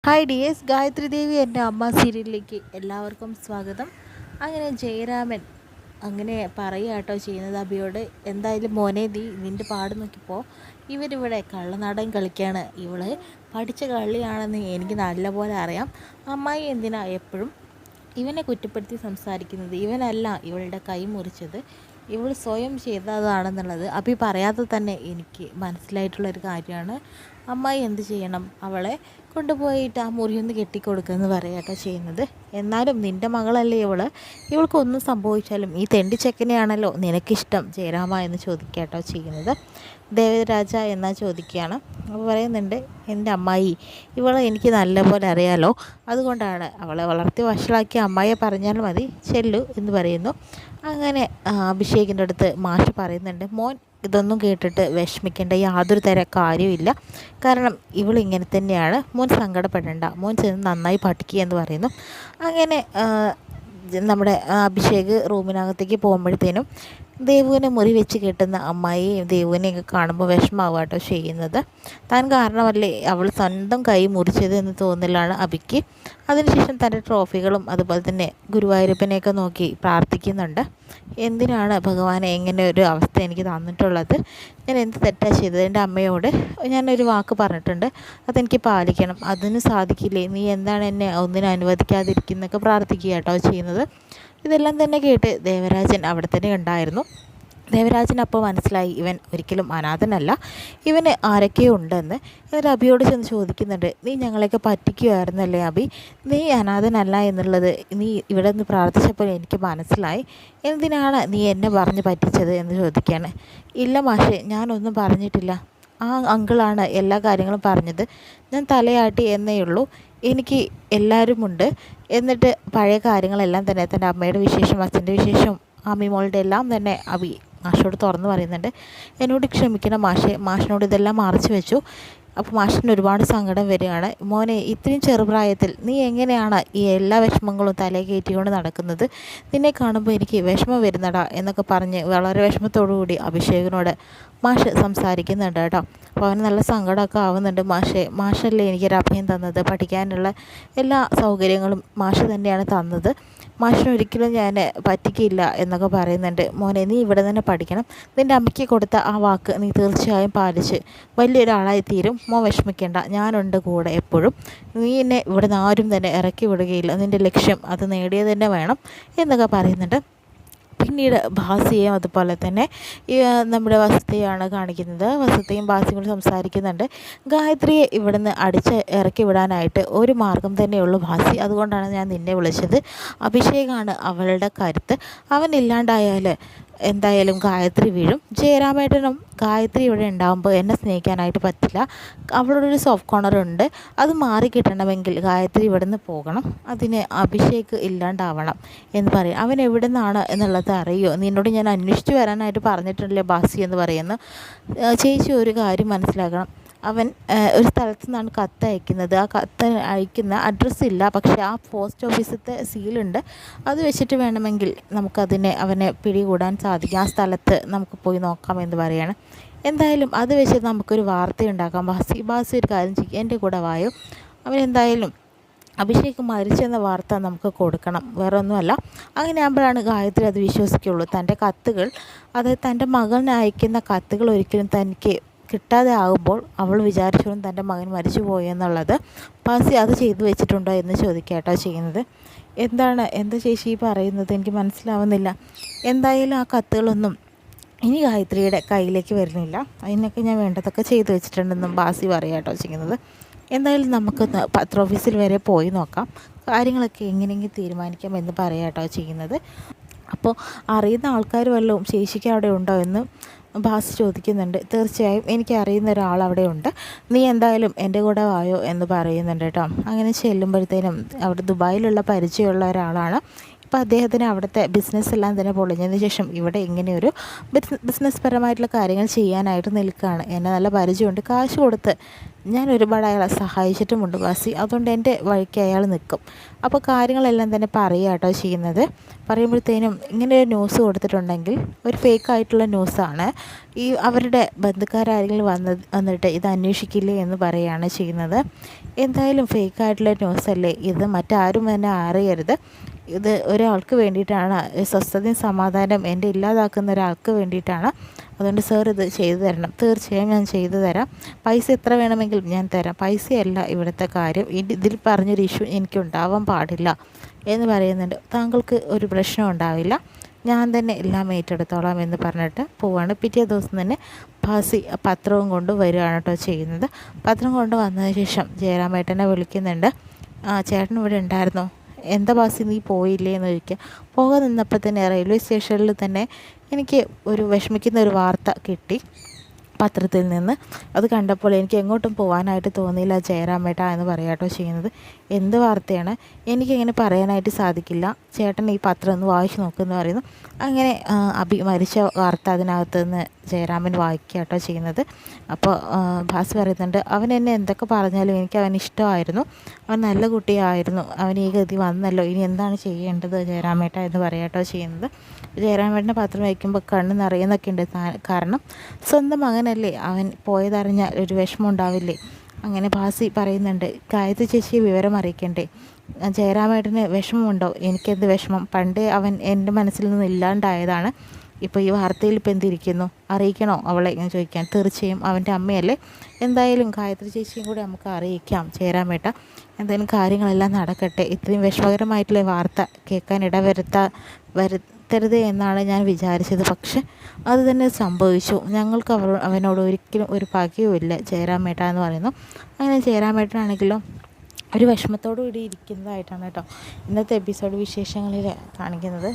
Hi dears, Gayathri ദേവി എൻ്റെ അമ്മ സീരിയലിലേക്ക് എല്ലാവർക്കും സ്വാഗതം. അങ്ങനെ ജയരാമൻ അങ്ങനെ പറയുക ചെയ്യുന്നത് അഭിയോട്. എന്തായാലും മോനെ, നിൻ്റെ പാട് നോക്കിപ്പോൾ ഇവരിവിടെ കള്ളനാടൻ കളിക്കുകയാണ്. ഇവള് പഠിച്ച കളിയാണെന്ന് എനിക്ക് നല്ലപോലെ അറിയാം. അമ്മായി എന്തിനാ എപ്പോഴും ഇവനെ കുറ്റപ്പെടുത്തി സംസാരിക്കുന്നത്? ഇവനല്ല ഇവളുടെ കൈ മുറിച്ചത്, ഇവൾ സ്വയം ചെയ്തതാണെന്നുള്ളത് അഭി പറയാതെ തന്നെ എനിക്ക് മനസ്സിലായിട്ടുള്ളൊരു കാര്യമാണ്. അമ്മായി എന്ത് ചെയ്യണം? അവളെ കൊണ്ടുപോയിട്ട് ആ മുറിയൊന്ന് കെട്ടിക്കൊടുക്കുമെന്ന് പറയാട്ടോ ചെയ്യുന്നത്. എന്നാലും നിൻ്റെ മകളല്ലേ ഇവൾക്കൊന്നും സംഭവിച്ചാലും ഈ തെണ്ടി ചെക്കനെയാണല്ലോ നിനക്കിഷ്ടം ജയരാമ എന്ന് ചോദിക്കാട്ടോ ചെയ്യുന്നത്. ദേവരാജ എന്നാ ചോദിക്കുകയാണ്. അപ്പോൾ പറയുന്നുണ്ട്, എൻ്റെ അമ്മായി ഇവളെ എനിക്ക് നല്ലപോലെ അറിയാലോ, അതുകൊണ്ടാണ് അവളെ വളർത്തി വഷളാക്കി അമ്മായിയെ പറഞ്ഞാൽ മതി, ചെല്ലു എന്ന് പറയുന്നു. അങ്ങനെ അഭിഷേകിൻ്റെ അടുത്ത് മാഷ് പറയുന്നുണ്ട്, മോൻ ഇതൊന്നും കേട്ടിട്ട് വിഷമിക്കേണ്ട യാതൊരു തര കാര്യമില്ല. കാരണം ഇവളിങ്ങനെ തന്നെയാണ്, മോൻ സങ്കടപ്പെടേണ്ട, മോൻ ചെന്ന് നന്നായി പഠിക്കുക എന്ന് പറയുന്നു. അങ്ങനെ നമ്മുടെ അഭിഷേക് റൂമിനകത്തേക്ക് പോകുമ്പോഴത്തേനും ദേവുവിനെ മുറി വെച്ച് കെട്ടുന്ന അമ്മായിയും ദേവുവിനെയൊക്കെ കാണുമ്പോൾ വിഷമാവാട്ടോ ചെയ്യുന്നത്. താൻ കാരണമല്ലേ അവൾ സ്വന്തം കൈ മുറിച്ചത് എന്ന് തോന്നലാണ് അഭിക്ക്. അതിനുശേഷം തൻ്റെ ട്രോഫികളും അതുപോലെ തന്നെ ഗുരുവായൂരപ്പനെയൊക്കെ നോക്കി പ്രാർത്ഥിക്കുന്നുണ്ട്. എന്തിനാണ് ഭഗവാനെ ഇങ്ങനെ ഒരു അവസ്ഥ എനിക്ക് തന്നിട്ടുള്ളത്? ഞാൻ എന്ത് തെറ്റാ ചെയ്തത്? എൻ്റെ അമ്മയോട് ഞാനൊരു വാക്ക് പറഞ്ഞിട്ടുണ്ട്, അതെനിക്ക് പാലിക്കണം. അതിന് സാധിക്കില്ലേ? നീ എന്താണ് എന്നെ ഒന്നിനും അനുവദിക്കാതിരിക്കുന്നൊക്കെ പ്രാർത്ഥിക്കുക കേട്ടോ ചെയ്യുന്നത്. ഇതെല്ലാം തന്നെ കേട്ട് ദേവരാജൻ അവിടെ തന്നെ ഉണ്ടായിരുന്നു. ദേവരാജൻ അപ്പോൾ മനസ്സിലായി ഇവൻ ഒരിക്കലും അനാഥനല്ല, ഇവന് ആരൊക്കെയോ ഉണ്ടെന്ന്. എന്നിട്ട് അഭിയോട് ചെന്ന് ചോദിക്കുന്നുണ്ട്, നീ ഞങ്ങളെയൊക്കെ പറ്റിക്കുമായിരുന്നല്ലേ അഭി? നീ അനാഥനല്ല എന്നുള്ളത് നീ ഇവിടെ നിന്ന് പ്രാർത്ഥിച്ചപ്പോൾ എനിക്ക് മനസ്സിലായി. എന്തിനാണ് നീ എന്നെ പറഞ്ഞ് പറ്റിച്ചത് എന്ന് ചോദിക്കുകയാണ്. ഇല്ല മാഷേ, ഞാനൊന്നും പറഞ്ഞിട്ടില്ല. ആ അങ്കിളാണ് എല്ലാ കാര്യങ്ങളും പറഞ്ഞത്. ഞാൻ തലയാട്ടി എന്നേ ഉള്ളൂ. എനിക്ക് എല്ലാവരുമുണ്ട്. എന്നിട്ട് പഴയ കാര്യങ്ങളെല്ലാം തന്നെ തൻ്റെ അമ്മയുടെ വിശേഷം, അച്ഛൻ്റെ വിശേഷം, അമ്മിമോളുടെ എല്ലാം തന്നെ അഭി മാഷോട് തുറന്ന് പറയുന്നുണ്ട്. എന്നോട് ക്ഷമിക്കണം മാഷെ, മാഷിനോട് ഇതെല്ലാം മറച്ചു വെച്ചു. അപ്പോൾ മാഷിന് ഒരുപാട് സങ്കടം വരികയാണ്. മോനെ, ഇത്രയും ചെറുപ്രായത്തിൽ നീ എങ്ങനെയാണ് ഈ എല്ലാ വിഷമങ്ങളും തലയിൽ കയറ്റിക്കൊണ്ട് നടക്കുന്നത്? നിന്നെ കാണുമ്പോൾ എനിക്ക് വിഷമം വരുന്നടാ എന്നൊക്കെ പറഞ്ഞ് വളരെ വിഷമത്തോടു കൂടി അഭിഷേകിനോട് മാഷ് സംസാരിക്കുന്നുണ്ട് കേട്ടോ. അപ്പോൾ അവന് നല്ല സങ്കടമൊക്കെ ആവുന്നുണ്ട്. മാഷല്ലേ എനിക്കൊരു അഭയം തന്നത്, പഠിക്കാനുള്ള എല്ലാ സൗകര്യങ്ങളും മാഷ് തന്നെയാണ് തന്നത്, മാഷിനൊരിക്കലും ഞാൻ പറ്റിക്കില്ല എന്നൊക്കെ പറയുന്നുണ്ട്. മോനെ, നീ ഇവിടെ തന്നെ പഠിക്കണം. നിൻ്റെ അമ്മയ്ക്ക് കൊടുത്ത ആ വാക്ക് നീ തീർച്ചയായും പാലിച്ച് വലിയൊരാളായി തീരും. മോൻ വിഷമിക്കേണ്ട, ഞാനുണ്ട് കൂടെ എപ്പോഴും. നീ എന്നെ ഇവിടെ നിന്ന് ആരും തന്നെ ഇറക്കി വിടുകയില്ല. നിൻ്റെ ലക്ഷ്യം അത് നേടിയത് തന്നെ വേണം എന്നൊക്കെ പറയുന്നുണ്ട്. പിന്നീട് ഭാസിയെയും അതുപോലെ തന്നെ നമ്മുടെ വസതിയാണ് കാണിക്കുന്നത്. വസതിയും ഭാസിയും കൂടി സംസാരിക്കുന്നുണ്ട്. ഗായത്രിയെ ഇവിടുന്ന് ഇറക്കി വിടാനായിട്ട് ഒരു മാർഗം തന്നെയുള്ളൂ ഭാസി, അതുകൊണ്ടാണ് ഞാൻ നിന്നെ വിളിച്ചത്. അഭിഷേകാണ് അവളുടെ കരുത്ത്. അവനില്ലാണ്ടായാൽ എന്തായാലും ഗായത്രി വീഴും. ജയരാമേട്ടനും ഗായത്രി ഇവിടെ ഉണ്ടാകുമ്പോൾ എന്നെ സ്നേഹിക്കാനായിട്ട് പറ്റില്ല. അവളോടൊരു സോഫ്റ്റ് കോർണറുണ്ട്, അത് മാറിക്കിട്ടണമെങ്കിൽ ഗായത്രി ഇവിടെ നിന്ന് പോകണം. അതിന് അഭിഷേക് ഇല്ലാണ്ടാവണം എന്ന് പറയും. അവൻ എവിടെ നിന്നാണ് എന്നുള്ളത് അറിയുമോ? നിന്നോട് ഞാൻ അന്വേഷിച്ച് വരാനായിട്ട് പറഞ്ഞിട്ടുണ്ടല്ലേ ബാസി എന്ന് പറയുന്നു. ചേച്ചി ഒരു കാര്യം മനസ്സിലാക്കണം, അവൻ ഒരു സ്ഥലത്തു നിന്നാണ് കത്ത് അയക്കുന്നത്. ആ കത്ത് അയക്കുന്ന അഡ്രസ്സില്ല, പക്ഷേ ആ പോസ്റ്റ് ഓഫീസത്തെ സീലുണ്ട്. അത് വെച്ചിട്ട് വേണമെങ്കിൽ അവനെ പിടികൂടാൻ സാധിക്കും. ആ സ്ഥലത്ത് നമുക്ക് പോയി നോക്കാമെന്ന് പറയാണ്. എന്തായാലും അത് വെച്ച് നമുക്കൊരു വാർത്തയുണ്ടാക്കാം. ബാസി ഒരു കാര്യം ചെയ്യും, എൻ്റെ കൂടെ വായോ. അവനെന്തായാലും അഭിഷേക് മരിച്ചെന്ന വാർത്ത നമുക്ക് കൊടുക്കണം, വേറെ ഒന്നുമല്ല. അങ്ങനെ ആകുമ്പോഴാണ് ഗായത്രി അത് വിശ്വസിക്കുള്ളൂ. തൻ്റെ കത്തുകൾ, അതായത് തൻ്റെ മകന് അയക്കുന്ന കത്തുകൾ ഒരിക്കലും തനിക്ക് കിട്ടാതെ ആകുമ്പോൾ അവൾ വിചാരിച്ചോളും തൻ്റെ മകൻ മരിച്ചു പോയെന്നുള്ളത്. ബാസി അത് ചെയ്തു വെച്ചിട്ടുണ്ടോ എന്ന് ചോദിക്കാട്ടോ ചെയ്യുന്നത്. എന്താ ചേച്ചി പറയുന്നത്? എനിക്ക് മനസ്സിലാവുന്നില്ല. എന്തായാലും ആ കത്തുകളൊന്നും ഇനി ഗായത്രിയുടെ കയ്യിലേക്ക് വരുന്നില്ല. അതിനൊക്കെ ഞാൻ വേണ്ടതൊക്കെ ചെയ്തു വെച്ചിട്ടുണ്ടെന്നും ബാസി പറയാട്ടോ ചെയ്യുന്നത്. എന്തായാലും നമുക്ക് പത്ര ഓഫീസിൽ വരെ പോയി നോക്കാം, കാര്യങ്ങളൊക്കെ എങ്ങനെയെങ്കിലും തീരുമാനിക്കാം എന്ന് പറയാട്ടോ ചെയ്യുന്നത്. അപ്പോൾ അറിയുന്ന ആൾക്കാർ വല്ലതും ചേച്ചിക്ക് അവിടെ ഉണ്ടോ എന്ന് ബാസ് ചോദിക്കുന്നുണ്ട്. തീർച്ചയായും എനിക്ക് അറിയുന്ന ഒരാൾ അവിടെ ഉണ്ട്, നീ എന്തായാലും എൻ്റെ കൂടെ വായോ എന്ന് പറയുന്നുണ്ട് കേട്ടോ. അങ്ങനെ ചെല്ലുമ്പോഴത്തേനും അവിടെ ദുബായിലുള്ള പരിചയമുള്ള ഒരാളാണ്. ഇപ്പോൾ അദ്ദേഹത്തിന് അവിടുത്തെ ബിസിനസ് എല്ലാം തന്നെ പൊളിഞ്ഞതിന് ശേഷം ഇവിടെ ഇങ്ങനെയൊരു ബിസിനസ് പരമായിട്ടുള്ള കാര്യങ്ങൾ ചെയ്യാനായിട്ട് നിൽക്കുകയാണ്. എന്നെ നല്ല പരിചയമുണ്ട്, കാശ് കൊടുത്ത് ഞാൻ ഒരുപാട് അയാളെ സഹായിച്ചിട്ടുമുണ്ട് ബാസി. അതുകൊണ്ട് എൻ്റെ വഴിക്ക് അയാൾ നിൽക്കും. അപ്പോൾ കാര്യങ്ങളെല്ലാം തന്നെ പറയുക കേട്ടോ ചെയ്യുന്നത്. പറയുമ്പോഴത്തേനും ഇങ്ങനെ ഒരു ന്യൂസ് കൊടുത്തിട്ടുണ്ടെങ്കിൽ ഒരു ഫേക്കായിട്ടുള്ള ന്യൂസാണ്. അവരുടെ ബന്ധുക്കാരെങ്കിലും വന്നിട്ട് ഇത് അന്വേഷിക്കില്ലേ എന്ന് പറയുകയാണ് ചെയ്യുന്നത്. എന്തായാലും ഫേക്കായിട്ടുള്ള ന്യൂസല്ലേ ഇത്, മറ്റാരും തന്നെ അറിയരുത്. ഇത് ഒരാൾക്ക് വേണ്ടിയിട്ടാണ്, സ്വസ്ഥതയും സമാധാനം എൻ്റെ ഇല്ലാതാക്കുന്ന ഒരാൾക്ക് വേണ്ടിയിട്ടാണ്. അതുകൊണ്ട് സാർ ഇത് ചെയ്തു തരണം. തീർച്ചയായും ഞാൻ ചെയ്തു തരാം. പൈസ എത്ര വേണമെങ്കിലും ഞാൻ തരാം. പൈസയല്ല ഇവിടുത്തെ കാര്യം, ഇതിൽ പറഞ്ഞൊരു ഇഷ്യൂ എനിക്കുണ്ടാവാൻ പാടില്ല എന്ന് പറയുന്നുണ്ട്. താങ്കൾക്ക് ഒരു പ്രശ്നം ഉണ്ടാവില്ല, ഞാൻ തന്നെ എല്ലാം ഏറ്റെടുത്തോളാം എന്ന് പറഞ്ഞിട്ട് പോവാണ്. പിറ്റേ ദിവസം തന്നെ ഭാസി പത്രവും കൊണ്ട് വരികയാണ് കേട്ടോ ചെയ്യുന്നത്. പത്രം കൊണ്ട് വന്നതിന് ശേഷം ജയറാമേട്ടനെ വിളിക്കുന്നുണ്ട്. ചേട്ടൻ ഇവിടെ ഉണ്ടായിരുന്നോ? എന്താ ബാസി നീ പോയില്ലേ എന്ന് ചോദിക്കുക. പോകാൻ നിന്നപ്പോൾ തന്നെ റെയിൽവേ സ്റ്റേഷനിൽ തന്നെ എനിക്ക് ഒരു വിഷമിക്കുന്ന ഒരു വാർത്ത കിട്ടി പത്രത്തിൽ നിന്ന്. അത് കണ്ടപ്പോൾ എനിക്ക് എങ്ങോട്ടും പോകാനായിട്ട് തോന്നിയില്ല ജയറാമേട്ട എന്ന് പറയാട്ടോ ചെയ്യുന്നത്. എന്ത് വാർത്തയാണ്? എനിക്കിങ്ങനെ പറയാനായിട്ട് സാധിക്കില്ല, ചേട്ടൻ ഈ പത്രം ഒന്ന് വായിച്ച് നോക്കുമെന്ന് പറയുന്നു. അങ്ങനെ മരിച്ച വാർത്ത അതിനകത്ത് നിന്ന് ജയറാമൻ വായിക്കാട്ടോ ചെയ്യുന്നത്. അപ്പോൾ ഭാസ് പറയുന്നുണ്ട്, അവൻ എന്നെ എന്തൊക്കെ പറഞ്ഞാലും എനിക്ക് അവൻ ഇഷ്ടമായിരുന്നു, അവൻ നല്ല കുട്ടിയായിരുന്നു, അവൻ ഈ ഗതി വന്നല്ലോ, ഇനി എന്താണ് ചെയ്യേണ്ടത് ജയറാമേട്ട എന്ന് പറയാട്ടോ ചെയ്യുന്നത്. ജയറാമേട്ടൻ്റെ പത്രം വയ്ക്കുമ്പോൾ കണ്ണ് നിറയുന്നൊക്കെ ഉണ്ട്. കാരണം സ്വന്തം മകനല്ലേ, അവൻ പോയതറിഞ്ഞാൽ ഒരു വിഷമം ഉണ്ടാവില്ലേ. അങ്ങനെ ഭാസി പറയുന്നുണ്ട്, ഗായത്രി ചേച്ചിയെ വിവരം അറിയിക്കണ്ടേ? ജയറാമേട്ടന് വിഷമമുണ്ടോ? എനിക്കെന്ത് വിഷമം, പണ്ടേ അവൻ എൻ്റെ മനസ്സിൽ നിന്ന് ഇല്ലാണ്ടായതാണ്. ഇപ്പോൾ ഈ വാർത്തയിൽ ഇപ്പം എന്തിരിക്കുന്നു, അറിയിക്കണോ അവളെ എന്ന് ചോദിക്കാൻ. തീർച്ചയായും അവൻ്റെ അമ്മയല്ലേ, എന്തായാലും ഗായത്രി ചേച്ചിയും കൂടി നമുക്ക് അറിയിക്കാം ജയറാമേട്ട. എന്തായാലും കാര്യങ്ങളെല്ലാം നടക്കട്ടെ. ഇത്രയും വിഷമകരമായിട്ടുള്ള വാർത്ത കേൾക്കാൻ വരുത്തരുത് എന്നാണ് ഞാൻ വിചാരിച്ചത്, പക്ഷെ അത് തന്നെ സംഭവിച്ചു. ഞങ്ങൾക്ക് അവനോട് ഒരിക്കലും ഒരു പകയുമില്ല ജയറാമേട്ട എന്ന് പറയുന്നു. അങ്ങനെ ജയറാമേട്ടനാണെങ്കിലും ഒരു വിഷമത്തോടു കൂടി ഇരിക്കുന്നതായിട്ടാണ് കേട്ടോ ഇന്നത്തെ എപ്പിസോഡ് വിശേഷങ്ങളിൽ കാണിക്കുന്നത്.